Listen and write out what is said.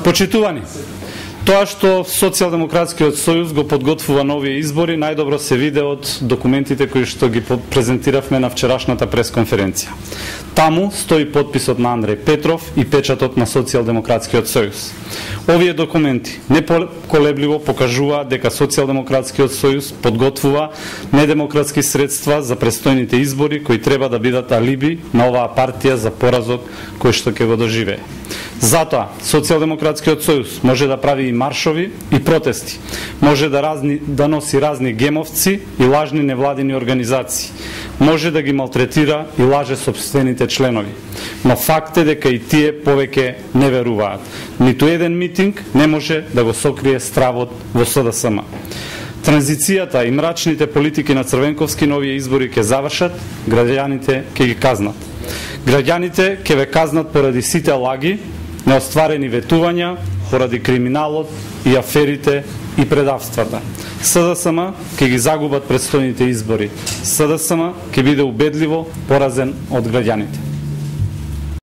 Почитувани, тоа што Социјалдемократскиот сојуз го подготвува нови избори, најдобро се виде од документите кои што ги презентиравме на вчерашната пресконференција. Таму стои подписот на Андреј Петров и печатот на Социјалдемократскиот сојуз. Овие документи неколебливо покажуваат дека Социјалдемократскиот сојуз подготвува недемократски средства за престојните избори кои треба да бидат алиби на оваа партија за поразот кој што ќе го доживее. Затоа, Социјалдемократскиот сојуз може да прави и маршови и протести, може да носи разни гемовци и лажни невладини организации, може да ги малтретира и лаже сопствените членови. Но факт е дека и тие повеќе не веруваат. Ниту еден митинг не може да го сокрие стравот во СДСМ. Транзицијата и мрачните политики на Црвенковски на овие избори ќе завршат, граѓаните ќе ги казнат. Граѓаните ќе ве казнат поради сите лаги, неостварени ветувања, поради криминалот и аферите и предавствата. СДСМ ќе ги загубат предстојните избори. СДСМ ќе биде убедливо поразен од граѓаните.